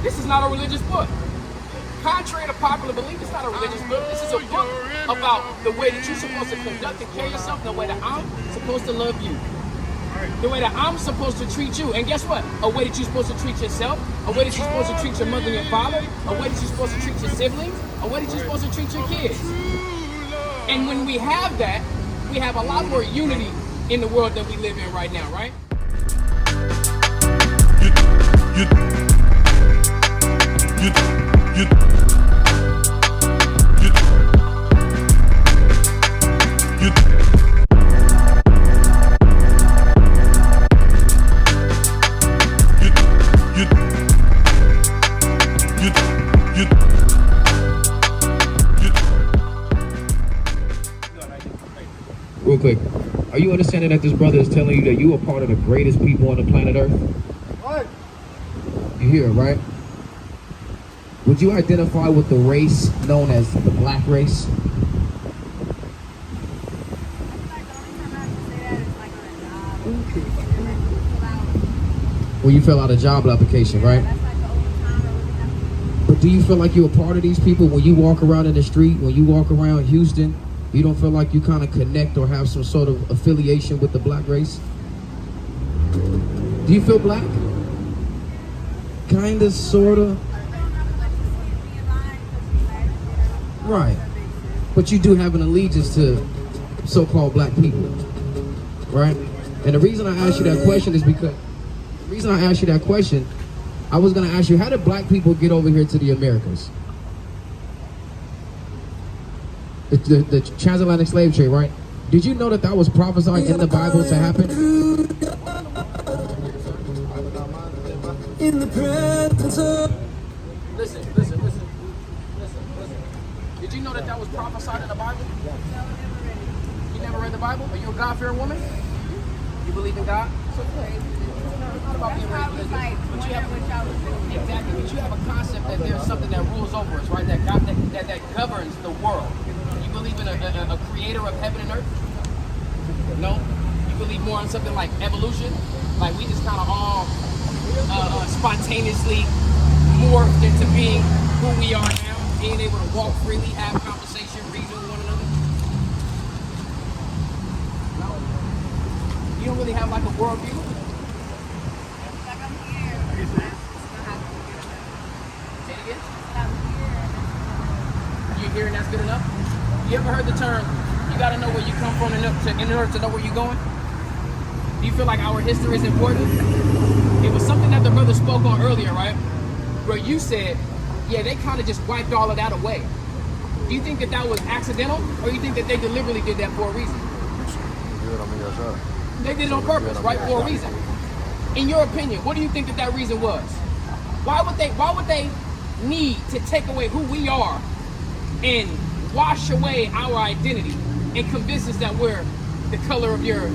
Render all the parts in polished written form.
This is not a religious book. Contrary to popular belief, it's not a religious book. This is a book about the way that you're supposed to conduct and carry yourself, the way that I'm supposed to love you, the way that I'm supposed to treat you. And guess what? A way that you're supposed to treat yourself, a way that you're supposed to treat your mother and your father, a way that you're supposed to treat your siblings, a way that you're supposed to treat your kids. And when we have that, we have a lot more unity in the world that we live in right now, right? Real quick, are you understanding that this brother is telling you that you are part of the greatest people on the planet Earth? What? You hear it, right? Would you identify with the race known as the black race? Well, you fill out a job application, right? But do you feel like you're a part of these people when you walk around in the street, when you walk around Houston? You don't feel like you kind of connect or have some sort of affiliation with the black race? Do you feel black? Kinda, sorta. Right. But you do have an allegiance to so-called black people, right? And the reason I asked you that question is because, I was gonna ask you, how did black people get over here to the Americas? The transatlantic slave trade, right? Did you know that that was prophesied in the Bible to happen? In the presence of... Listen. Did you know that that was prophesied in the Bible? You never read the Bible? Are you a God-fearing woman? You believe in God? So it's not about being raised religious. But you have a concept that there's something that rules over us, right? That governs the world. You believe in a creator of heaven and earth? No? You believe more in something like evolution? Like we just kind of all spontaneously morphed into being who we are now, being able to walk freely, have conversation, reason with one another? No? You don't really have like a worldview? Like I'm here. Say it again? I'm here. You here and that's good enough? You ever heard the term, you gotta know where you come from in order to know where you're going? Do you feel like our history is important? It was something that the brother spoke on earlier, right? Where you said, yeah, they kind of just wiped all of that away. Do you think that that was accidental, or you think that they deliberately did that for a reason? They did it on purpose, right? For a reason. In your opinion, what do you think that that reason was? Why would they need to take away who we are and wash away our identity and convince us that we're the color of your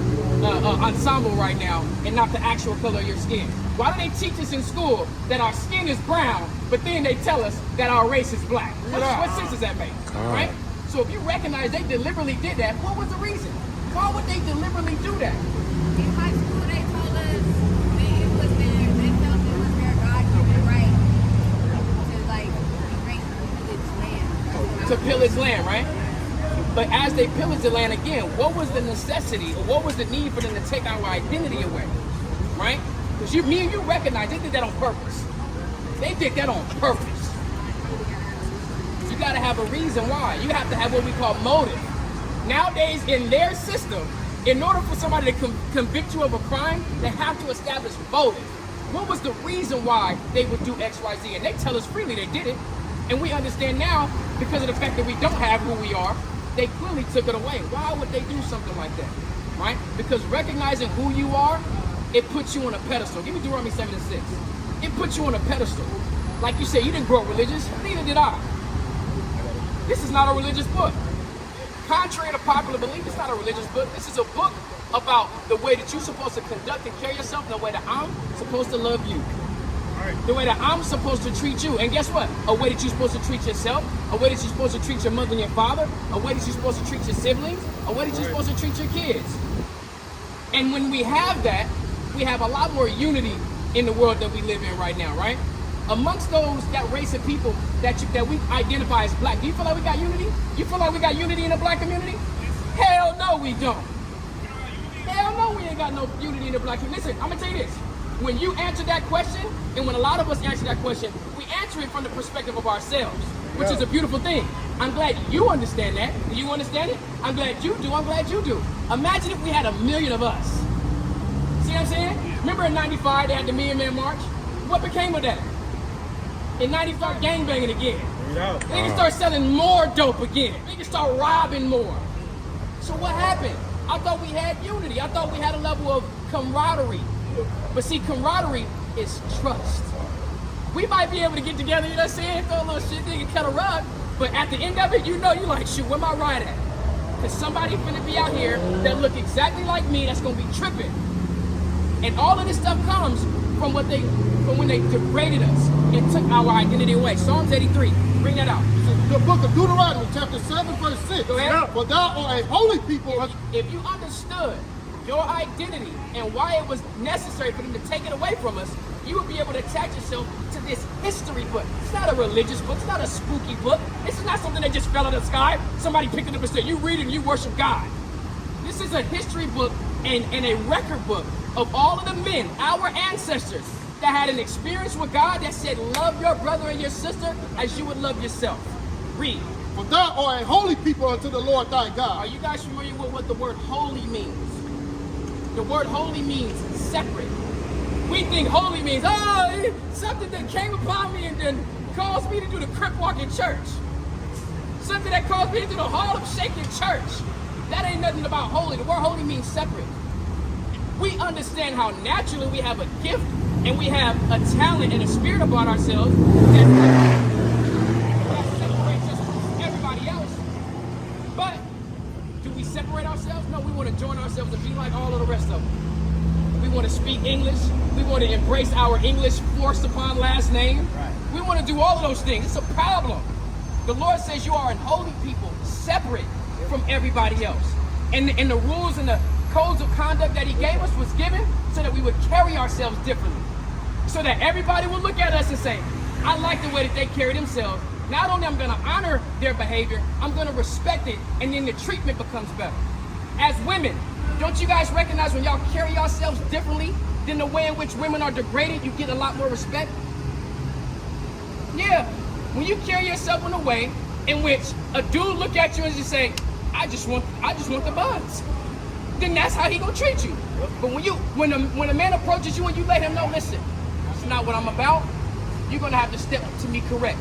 ensemble right now and not the actual color of your skin? Why do they teach us in school that our skin is brown, but then they tell us that our race is black? What sense does that make, right? So if you recognize they deliberately did that, what was the reason? Why would they deliberately do that? In high school, they told us that it was they felt it was their God-given right to like erase pillage land. To pillage land, right? But as they pillaged the land again, what was the necessity or what was the need for them to take our identity away, right? Because me and you recognize they did that on purpose. They did that on purpose. You got to have a reason why. You have to have what we call motive. Nowadays, in their system, in order for somebody to convict you of a crime, they have to establish motive. What was the reason why they would do X, Y, Z? And they tell us freely they did it. And we understand now, because of the fact that we don't have who we are, they clearly took it away. Why would they do something like that, right? Because recognizing who you are, it puts you on a pedestal. Give me Deuteronomy 7:6. It puts you on a pedestal. Like you said, you didn't grow up religious, neither did I. This is not a religious book. Contrary to popular belief, it's not a religious book. This is a book about the way that you're supposed to conduct and carry yourself, the way that I'm supposed to love you. The way that I'm supposed to treat you. And guess what? A way that you're supposed to treat yourself, a way that you're supposed to treat your mother and your father, a way that you're supposed to treat your siblings, a way that you're supposed to treat your kids. And when we have that, we have a lot more unity in the world that we live in right now, right? amongst that race of people that we identify as black, do you feel like we got unity? You feel like we got unity in the black community? Hell no, we don't. Hell no, we ain't got no unity in the black community. Listen, I'm gonna tell you this. When you answer that question, and when a lot of us answer that question, we answer it from the perspective of ourselves, which is a beautiful thing. I'm glad you understand that. Do you understand it? I'm glad you do. I'm glad you do. Imagine if we had 1 million of us. See what I'm saying? Remember in 95, they had the Million Man March? What became of that? In 95, gangbanging again. They can start selling more dope again. They can start robbing more. So what happened? I thought we had unity. I thought we had a level of camaraderie. But see, camaraderie is trust. We might be able to get together, you know what I'm saying? Throw a little shit, nigga, cut a rug. But at the end of it, you know, you're like, shoot, where my ride at? Because somebody finna be out here that look exactly like me that's gonna be tripping. And all of this stuff comes from when they degraded us and took our identity away. Psalms 83, bring that out. The book of Deuteronomy, chapter 7, verse 6. Go ahead. For thou art a holy people. If you understood your identity and why it was necessary for them to take it away from us, you would be able to attach yourself to this history book. It's not a religious book. It's not a spooky book. This is not something that just fell out of the sky. Somebody picked it up and said, you read it and you worship God. This is a history book and a record book of all of the men, our ancestors, that had an experience with God that said, love your brother and your sister as you would love yourself. Read. For thou art a holy people unto the Lord thy God. Are you guys familiar with what the word holy means? The word holy means separate. We think holy means, oh, something that came upon me and then caused me to do the crip walk in church. Something that caused me to do the Harlem shake in church. That ain't nothing about holy. The word holy means separate. We understand how naturally we have a gift and we have a talent and a spirit about ourselves that separates us from everybody else. But do we separate ourselves? No, we want to join ourselves and be like all of the rest of them. We want to speak English. We want to embrace our English forced upon last name. Right. We want to do all of those things. It's a problem. The Lord says you are an holy people, separate from everybody else. And the rules and the codes of conduct that he gave us was given so that we would carry ourselves differently. So that everybody would look at us and say, I like the way that they carry themselves. Not only am I going to honor their behavior, I'm going to respect it, and then the treatment becomes better. As women, don't you guys recognize when y'all carry yourselves differently than the way in which women are degraded, you get a lot more respect? Yeah, when you carry yourself in a way in which a dude look at you and just say, I just want the buns, then that's how he gonna treat you. But when a man approaches you and you let him know, listen, that's not what I'm about, you're gonna have to step up to me correct.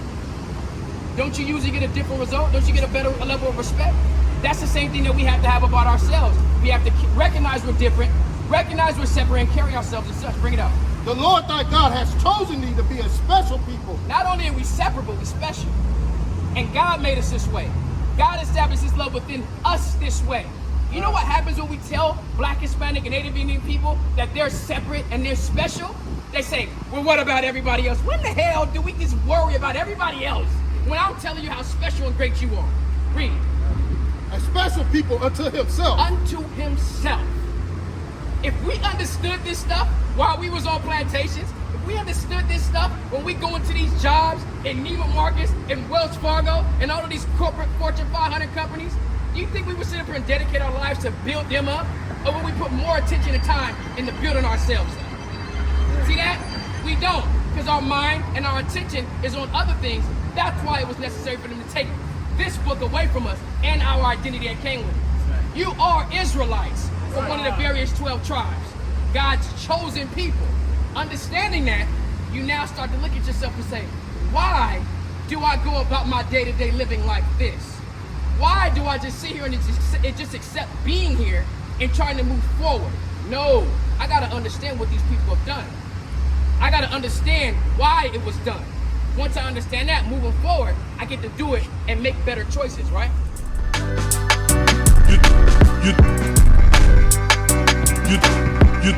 Don't you usually get a different result? Don't you get a level of respect? That's the same thing that we have to have about ourselves. We have to recognize we're different, recognize we're separate, and carry ourselves as such. Bring it out. The Lord thy God has chosen thee to be a special people. Not only are we separate, but we're special. And God made us this way. God established his love within us this way. You know what happens when we tell Black, Hispanic, and Native Indian people that they're separate and they're special? They say, well, what about everybody else? When the hell do we just worry about everybody else when I'm telling you how special and great you are? Read. A special people unto himself. Unto himself. If we understood this stuff while we was on plantations, if we understood this stuff when we go into these jobs in Neiman Marcus and Wells Fargo and all of these corporate Fortune 500 companies, do you think we would sit up here and dedicate our lives to build them up? Or would we put more attention and time into building ourselves up? See that? We don't, because our mind and our attention is on other things. That's why it was necessary for them to take this book away from us and our identity that came with it. You are Israelites from one of the various 12 tribes, God's chosen people. Understanding that, you now start to look at yourself and say, why do I go about my day-to-day living like this? Why do I just sit here and just accept being here and trying to move forward? No, I gotta understand what these people have done. I gotta understand why it was done. Once I understand that, moving forward, I get to do it and make better choices, right? You